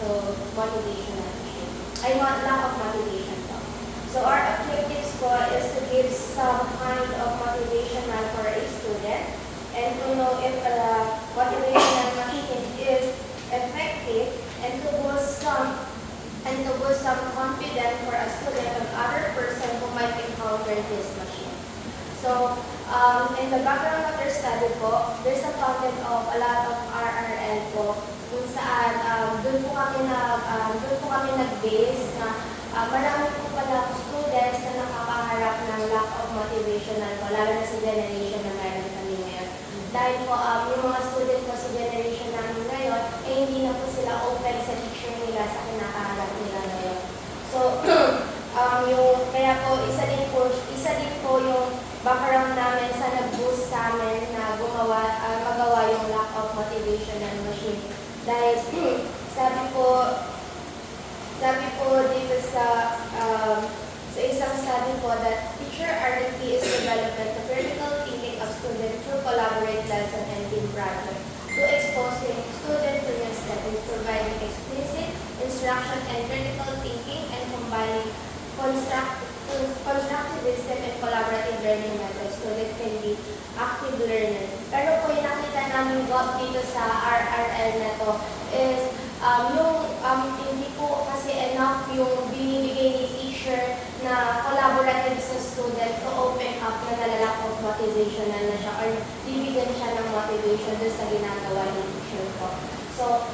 to motivational machine. I want lack of motivation po. So our objectives po is to give some kind of motivational for a student and to know if the motivational machine is effective and to boost some confidence for a student and other person who might encounter this machine. So, in the background of their study po, there's a content of a lot of RRL po, kung saan doon po kami nag-base na marami po pala students na nakakaharap ng lack of motivational po, lalo na sa generation na meron kami ngayon. Dahil po, yung mga student po sa generation namin ngayon, hindi na po sila open sa teacher nila sa kinakaharap nila ngayon. So, kaya po, isa din po yung background namin sa nag-boost sa amin na magawa yung lack of motivational machine. Dahil sabi po dito sa isang study po that teacher R&D is development of critical thinking of students through collaborative lesson and team project to exposing students to new studies, providing explicit instruction and critical thinking and combining constructivism and collaborative learning methods so that can be active learner. Pero po yung nakita namin dito sa RRL na to is hindi po kasi enough yung binibigay ni teacher na collaborative sa student to open up na nalalak of motivational na siya or bibigyan siya ng motivation doon sa ginagawa ni teacher po. So,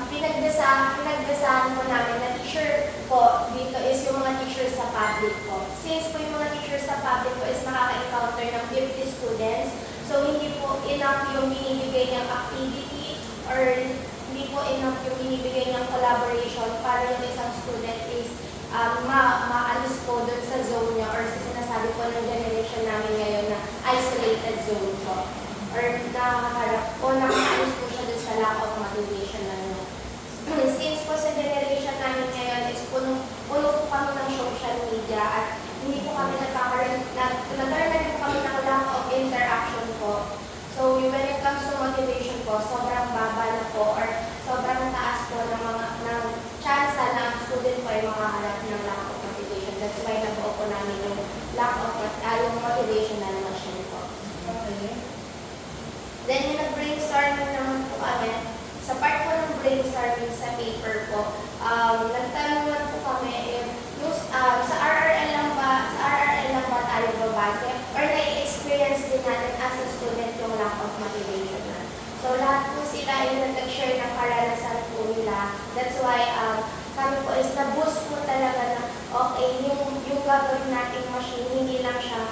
pinagdasahan po namin na teacher po dito is yung mga teacher sa public po. Since po yung mga teacher sa public po is makaka-encounter ng 50 students, so hindi po enough yung binibigay niyang activity or hindi po enough yung binibigay niyang collaboration para yung isang student is ma-alis po doon sa zone niya or sa sinasabi po ng generation namin ngayon na isolated zone po. Or nakakaharap o nakaalis po siya doon sa lack of motivation na niya. Since po sa generation namin ngayon is puno po kami ng social media at hindi po kami nagkakaroon po kami ng lack of interaction po. So when it comes to motivation po, sobrang baba na po or sobrang taas po ng chance na student po ay makaharap ng lack of motivation. That's why nabuo po namin yung lack of yung motivational machine po. Okay. Then yung nag-brainstorming naman po kami, sa part po ng brainstorming sa paper po, nagtanong lang po kami if sa RRL lang ba tayo babase or na-experience din natin as a student yung lack of motivation na. So lahat po sila ay nag-share ng karanasan po nila. That's why kami po is na-boost po talaga na okay, yung gagawin nating machine, hindi lang siya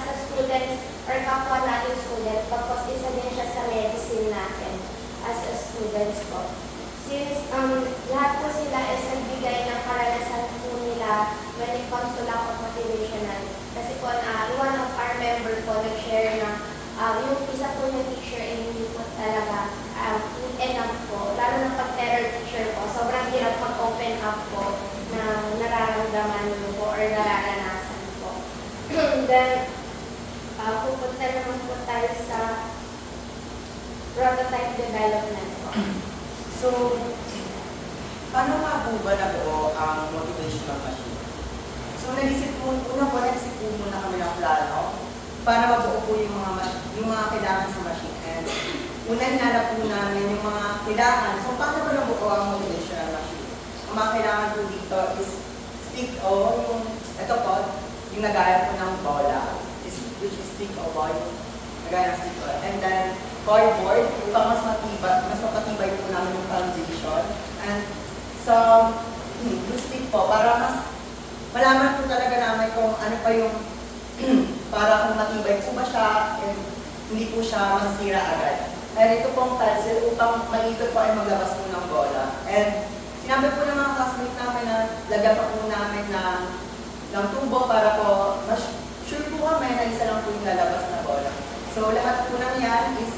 sa students or kapwa natin student, tapos isa din siya sa medicine natin as a students po. Since lahat po sila is nagbigay ng karanasan po nila when it comes to lack of motivation. Kasi po, one of our member po nag-share na yung isa po ng teacher ay hindi po talaga enough po. Lalo na pag-terror teacher po, sobrang hirap mag-open up po na nararamdaman nyo po or nararanasan po. Then, pupunta naman po tayo sa prototype development po. So, paano nga po ba nabuo ang motivational machine? So, nagsip po muna kami ng plano para mabuo po yung mga kailangan sa machine. And una hinanap po namin yung mga kailangan. So, paano ba nabuo ang motivational machine? Ang mga kailangan po dito is stick o ito po, yung nagaya po ng bola, which is stick o ball, nagaya ng stick o. And then, cardboard, upang mas mapatibay po namin yung foundation. And some glue stick po, para mas malaman po talaga namin kung ano pa yung para kung matibay po ba siya and hindi po siya masira agad. And ito pong pencil upang maikot po ay maglabas po ng bola. And sinabi po ng mga classmates namin na lagyan pa po namin ng tubo para po mas sure po kami na isa lang po yung lalabas na bola. So lahat po ng yan is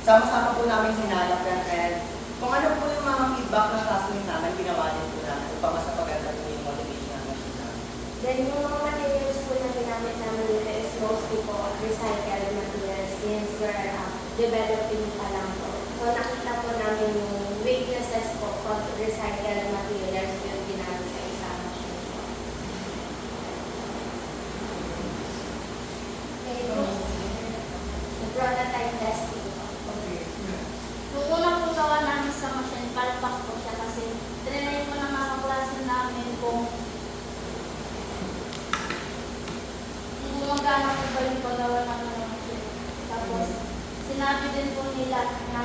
sama-sama po namin hinanap yan and kung ano po yung mga feedback ng classmate namin, ginawa din po namin upang mas napaganda po yung motivational machine namin. Then yung mga materials po na ginamit namin dito is mostly po recycled materials since we're developing pa lang po. po, nakita po namin yung weaknesses po from recycled materials yung ginamit sa isang machine po. Okay po. So, prototype testing po. Nung unang po gawa namin sa machine, palpak po siya kasi trinay po ng mga klase namin kung gumagana po ba yung paggawa namin ng machine. Tapos, sinabi din po nila na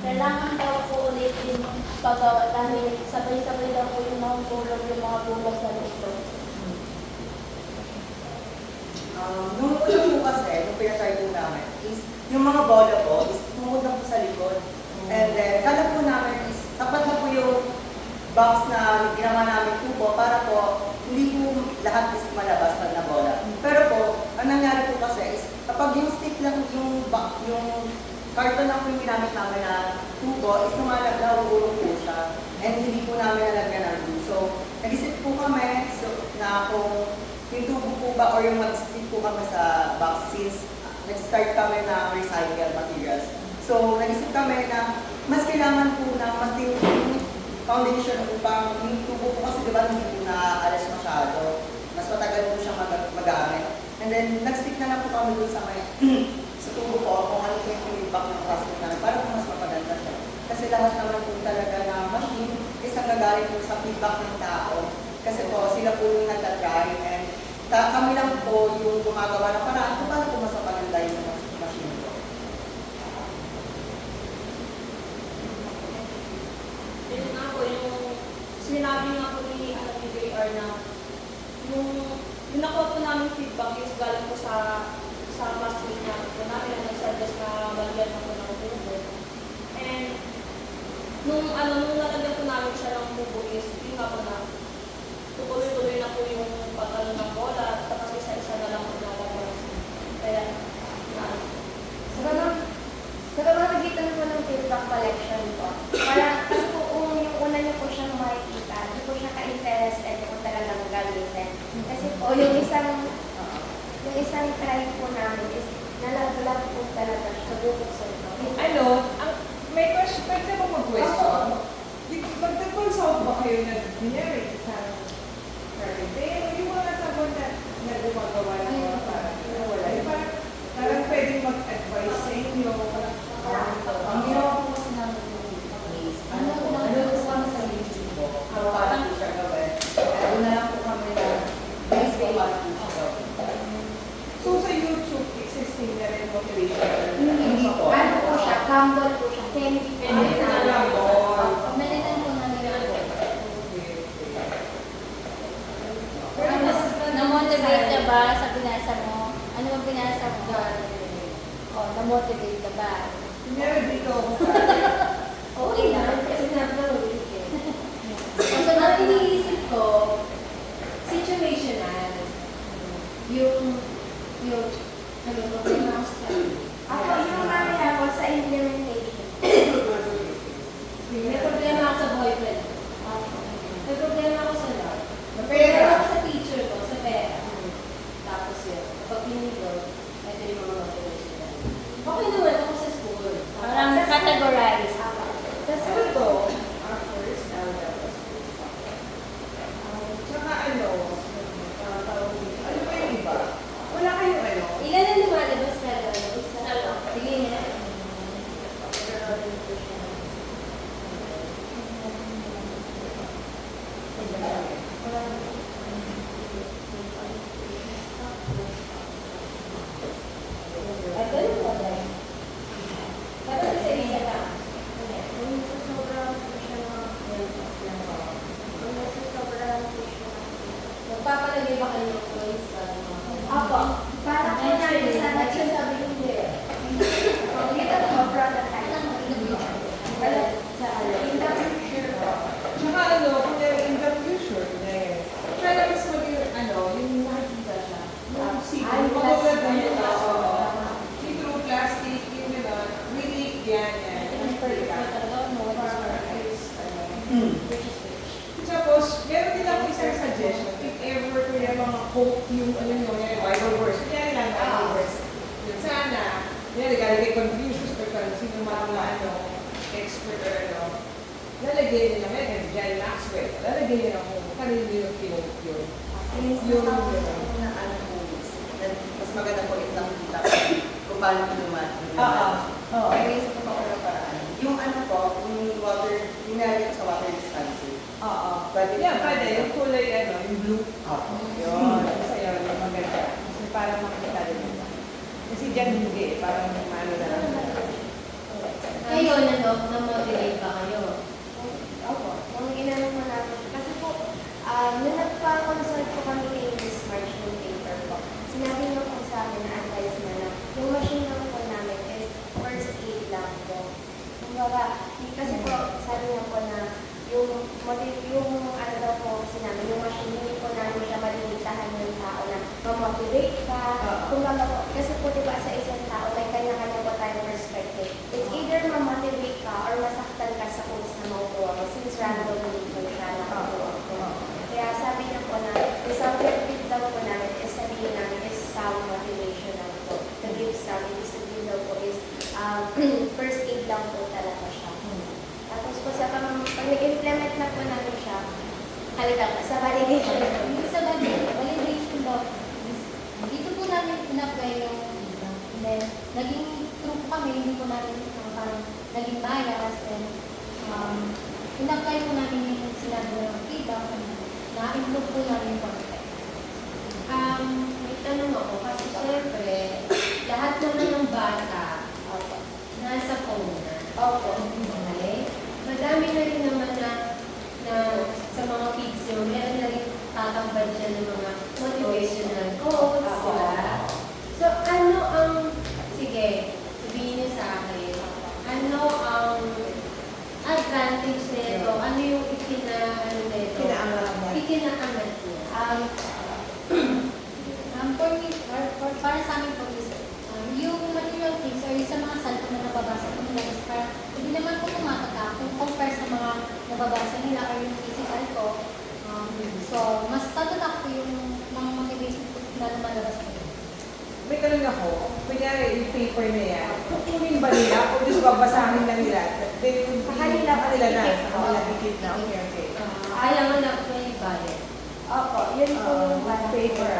kailangan daw po ulit yung paggawa dahil sabay-sabay daw po yung mahulog yung mga bulas sa lito. Nung una po kasi, nung pinatry po namin, is yung mga bola po, is tumod na po sa likod. And then, kala po namin is sapat na po yung box na ginawa namin tubo para po hindi po lahat is malabas na bola. Pero po, ang nangyari po kasi is kapag yung stick lang yung carton lang po yung ginamit namin na tubo, is lumalaglaw po siya. And hindi po namin nalagyan ng glue. So, nag-isip po kami na kung yung tubo po ba or yung mag-stick po kami sa box since nag-start kami na recycled materials. So, nag-isip kami na mas kailangan po na mas yung foundation upang yung tubo po kasi diba hindi po na-alas masyado. Mas matagal po siyang magamit. And then, nag-stick na lang po kami doon sa may sa tubo po kung ano po yung feedback ng plastic namin para po mas mapaganda siya. Kasi lahat naman po talaga na machine is nagagaling po sa feedback ng tao. Kasi po, sila po yung nagtatry and kami lang po yung gumagawa ng paraan kung paano po mas mapaganda yung machine po. Yun nga po, yung sinabi nga po ni JR na yung nakuha po namin feedback is galing po sa classmate namin po namin na nag-suggest na malagyan na po ng tubo. And nung nalagyan po namin siya ng tubo is yun nga po na tuloy-tuloy na po yung pagkano ng bola tapos isa-isa na lang po nalagyan. Kaya Sa pamamagitan po ng feedback collection po, para kasi po kung yung una niyo po siyang makikita, hindi po siya ka-interested kung talagang gamitin. Kasi po yung isang try po namin is nalaglag po talaga siya, bubuksan po. May question, pwede mo mag-question? Nag-consult ba kayo na kunyari isang carpentero, yung mga sabon na gumagawa ng mga parang wala. Yung parang pwedeng mag-advise sa inyo. Ang ginawa po kasi namin yung case, ano po kami sa YouTube po, kung paano po siya gawin. Ano na lang po kami na base po paano po siya gawin. So sa YouTube, existing na rin motivation. Hindi po. Ano po siya? Campbell po siya. Candy po. Ay, alam mo. Pamilitan po namin ako. Pero mas Na-motivate ka ba sa binasa mo? Ano ang binasa mo? Na-motivate ka ba? kunyari dito ako sa Okay lang. Kasi napaka-weak eh. So, Ang iniisip ko, situational. Yung problema ko sa Ako, yung namin ako sa implementation. may problema ako sa boyfriend. May problema ako sa love. na May problema pera. ako sa teacher ko, sa pera. Tapos yun, kapag pinito, ito yung mga motivation. Okay naman ako sa school. parang categorize. Sa Ano school to? First, tapos tsaka tawag dito. Ano ba yung iba? Wala kayong ano? ilan ang lumalabas na gano'n? Isa. Sige na. At ganun po dahil. Parang sa isa lang. Kung sobrang po siya kung sobrang po siya Magpapalagay ba kayo ng points sa mga Apo, para po namin sa nagsasabi hindi. Dito po, prototype. Wala sa in the future po. Tsaka kunyari in the future, try na mas maging yung nakikita siya. Yung Ay, magulad na plastic. yung yung through plastic, yung really, yan. Tapos, meron din ako isang suggestion. If ever kuya mga coat yung Bible verse. Kunyari lang Bible verse. Yun sana, kunyari, galing confusion, mga expert or lalagyan nila ngayon, John Maxwell, lalagyan nila kung kanino yung kinote yun. Yung na ano po, mas maganda po itang kita kung paano po naman. Oo. May isa po ako ng paraan. Yung ano po, yung water, yung nalagay ko sa water dispenser. Oo. Pwede po. Pwede. Yung kulay, yung blue. Opo. Yun. Kasi yun, yung maganda. Kasi parang makita din nila. Kasi dyan hindi, parang maano na lang. Kayo, na-motivate ba kayo? Opo, nung ginanong mo namin, kasi po, nung nagpa-consult po kami kay Miss March ng paper po, sinabi niyo po sa amin na advice na yung machine lang po namin is first aid lang po. Kumbaga, kasi po, sabi niya po na yung ano daw po sinabi, yung machine, hindi po namin siya malimitahan ng tao na ma-motivate ka. Kumbaga po, kasi po diba sa isang tao, may kanya-kanya po tayong perspective. It's either ma-motivate ka or masaktan ka sa quotes na makukuha mo since randomly po siya nakukuha ko. Kaya sabi niya po na, isang perfect daw po namin is sabihin namin is sound motivational po. To give sound, ibig sabihin daw po is first aid lang po talaga siya. Tapos po sa pag nag-implement na po namin siya, sa validation. Hindi sa validation daw. Dito po namin in-apply yung visa. And then, naging true po kami, hindi po namin parang naging bias. And in-apply po namin yung sinabi ng feedback na-improve po namin yung content. May tanong ako kasi syempre, lahat naman ng bata, nasa phone na. Opo. Okay? Madami na rin naman na sa mga kids yun, meron na rin tatambad siya ng mga motivational quotes, diba? So, ano ang, sige, sabihin niyo sa akin, ano ang advantage nito? Ano yung nito? Ikinaangat niya. For me, para sa amin po is, yung material things or yung sa mga cellphone na nababasa ko nila is parang hindi naman po tumataka kung compare sa mga nababasa nila or yung physical ko. So, mas tatatak ko yung mga motivation ko na lumalabas ko. May tanong ako, kunyari yung paper na yan, kukunin ba nila o just babasahin lang nila? Then, Sa kanila na, dikit sa kanila dikit na, okay. Ayaw mo na may balik. Opo, yun po yung paper.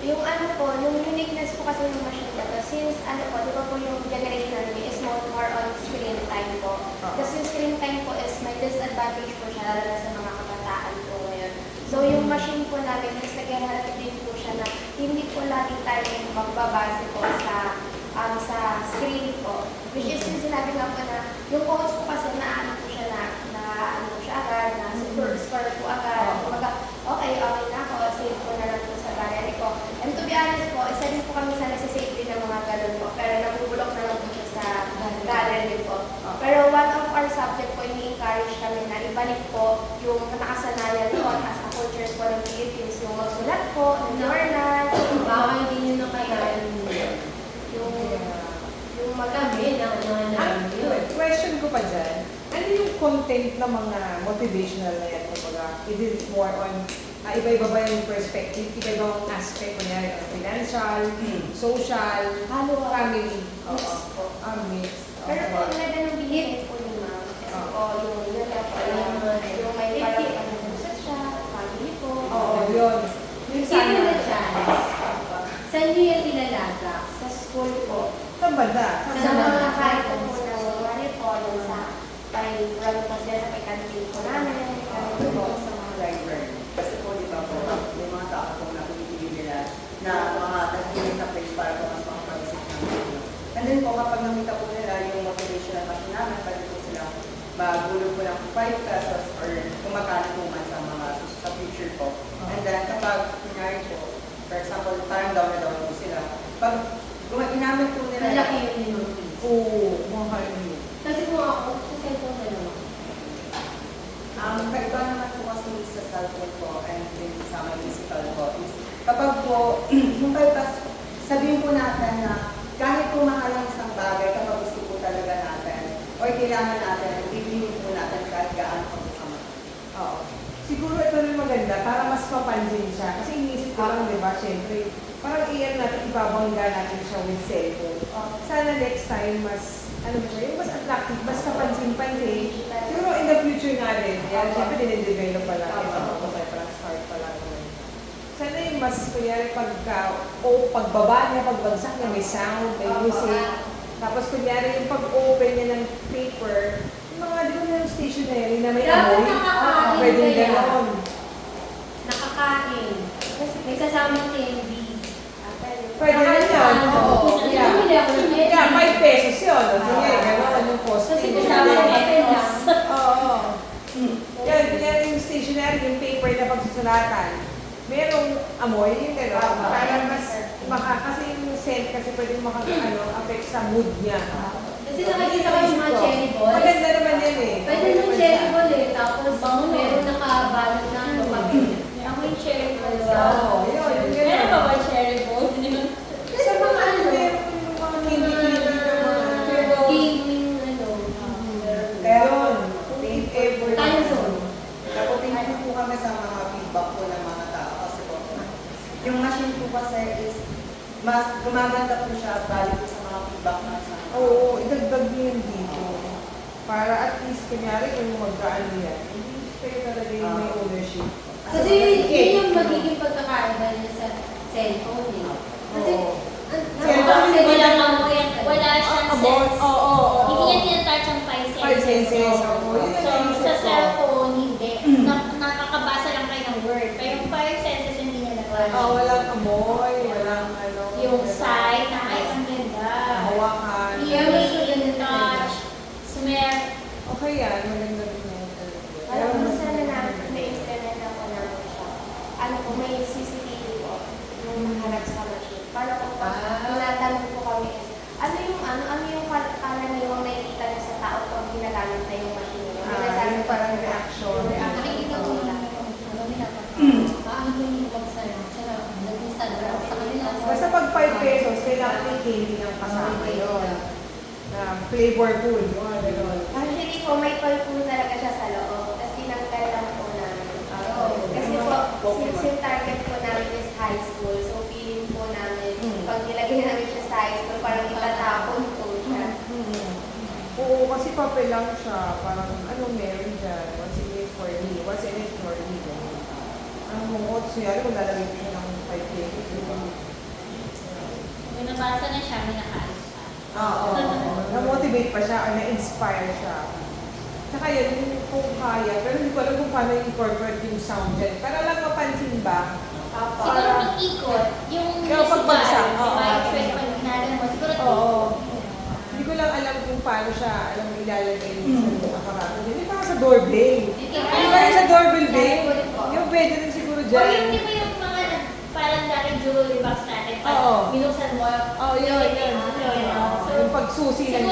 Yung ano po, yung uniqueness po kasi ng machine na to, since ano po, di ba po yung generation namin is more on screen time po. Kasi yung screen time po is may disadvantage po siya, lalo na sa mga kabataan po ngayon. So yung machine po namin is nag-help din po siya na hindi po lagi tayo magbabase po sa screen po. Which is yung sinabi nga po na, yung quotes po kasi na ano po siya na ano siya agad, na super score po agad. Kumbaga, okay na ako, save ko na lang po sa gallery ko. And to be honest po, isa din po kami sa nagsisave din ng mga ganun po, pero nabubulok na lang po siya sa gallery po. Pero one of our subject po, ini-encourage kami na ibalik po yung nakasanayan po as a culture po ng Philippines, yung magsulat po, ng journal, Baka hindi nyo na kailangan yung magkami na ano yun. Question ko pa dyan, ano yung content ng mga motivational na yan? Kumbaga, is it more on, iba-iba ba yung perspective? Iba-iba ang aspect, kunyari, financial, social, family. mix po. Mix. Pero po, ang ganda ng binigay po ni ma'am, kasi po, yun na po, yung may parang pag-usat siya, family po. Oo, yun. Yung Sino na sana, chance? Saan nyo yung ilalaga? Sa school po. saan banda? Sa mga kahit po ng wari po, yung sa run po sila sa canteen po namin, kami po sa mga Driver. Kasi po, di ba po, may mga tao po na pinipili nila na mga nag-unit na place para po mas makapag-isip ng video. And then po, kapag nakita po nila yung motivational machine namin, pwede po sila magulog po ng 5 pesos or kung magkano po man sa future po. And then kapag, kunyari po, for example, parang down na down po sila. Pag ginamit po nila, Malaki yung limang piso. Oo, mahal yun. Kasi kung ako, sa cellphone na naman. kaiba naman po kasi sa cellphone po and din sa may physical po is kapag po, yung 5 pesos, sabihin po natin na kahit po mahal ang isang bagay kapag gusto po talaga natin or kailangan natin, bibilin po natin kahit gaano po kasama. Oo. Siguro ito rin maganda para mas mapansin siya. Kasi iniisip ko lang, di ba, syempre, parang iyan natin, ibabangga natin siya with cellphone. Sana next time, mas ano ba siya, yung mas attractive, mas kapansin-pansin. Siguro in the future nga rin, yan, syempre dinidevelop pa lang, parang start pa lang. Sana yung mas, kunyari, pagbaba niya, pagbagsak niya, may sound, may music. Tapos kunyari yung pag-open niya ng paper, yung mga, di ba yung stationery na may Dapat amoy, nakakain pwedeng kaya. gano'n. Nakakain. May kasamang candy. Pwede na yun. Oo. Yeah. Bumili ako ng candy. Yeah, 5 pesos yun. Sige, gano'n yung cost. Kasi kasama ng papel lang. Oo. Yan, kunyari yung stationery, yung paper na pagsusulatan. Merong amoy, yung gano'n. Para mas kasi yung scent kasi pwede affect sa mood niya. Kasi nakikita ko yung mga cherry balls. Maganda naman yan eh. Pwede yung cherry ball eh. Tapos meron nakabalot na ano papel. Ako yung cherry ball. Oo, yun. Meron ba ba cherry ball? Sa mga ano, meron yung mga candy-candy na mga Gaming ano. Pero, if ever, Time zone. napupunta po kami sa mga feedback po ng mga tao kasi po, yung machine po kasi is, mas gumaganda po siya balik po sa mga feedback na sa Oo, idagdag niyo yun dito. Para at least, kunyari, kung magkaano yan, hindi kayo talaga yung may ownership. Kasi yun yung magiging pagkakaiba niya sa cellphone eh. Kasi Wala siyang sense. Hindi niya tinatouch ang 5 5 senses. senses. Oo, yun So, ang naisip sa ko. cellphone, hindi. Nakakabasa lang kayo ng word. Pero yung 5 senses hindi niya nagawa. Walang amoy, walang ano. Yung sight, na ay, ang ganda. Hawakan. Hearing, touch, smell. Okay yan, maganda rin yan. Alam mo, sana namin na-implement na po namin siya. Ano po, may CCTV po, yung harap sa machine. Para po pag tinatanong po kami, ano yung karaniwang nakikita niyo sa tao pag ginagamit na yung machine niyo? May nasasabi Yung parang reaction. Nakikita ko lang ano ginagawa. Paano ko yung ibang sa nag-install sa kanila. Basta pag 5 pesos, kailangan may candy ng kasama yun. Flavorful, yung mga gano'n. Actually po, may toy po talaga siya sa loob. Kasi tinanggal lang po namin. Kasi po, since yung target po namin is high school, so feeling po namin, pag nilagay namin siya sa high school, parang itatapon po siya. Oo, kasi papel lang siya. Parang anong meron dyan? What's in it for me? What's in it for me? Ang mungkot siya, kung lalagay ko siya ng 5 pesos. May nabasa na siya, may nakaalis siya. Oo. Na-motivate pa siya, or na-inspire siya. Tsaka yun, kung kaya, pero hindi ko alam kung paano i-incorporate yung sound dyan. Para lang mapansin ba? Siguro pag ikot, yung Kaya pagbagsak, musical, oo. diba, yung choice pag ginagawa mo, siguro Oo. Hindi ko lang alam kung paano siya, alam mo ilalagay sa aparato. Hindi parang sa doorbell. Ano ba yung sa doorbell, babe? Yung pwede rin siguro O dyan. yung di ba yung mga parang dati jewelry box natin, pag Oo. binuksan mo, Oo, yun. yun. Yung pagsusi ng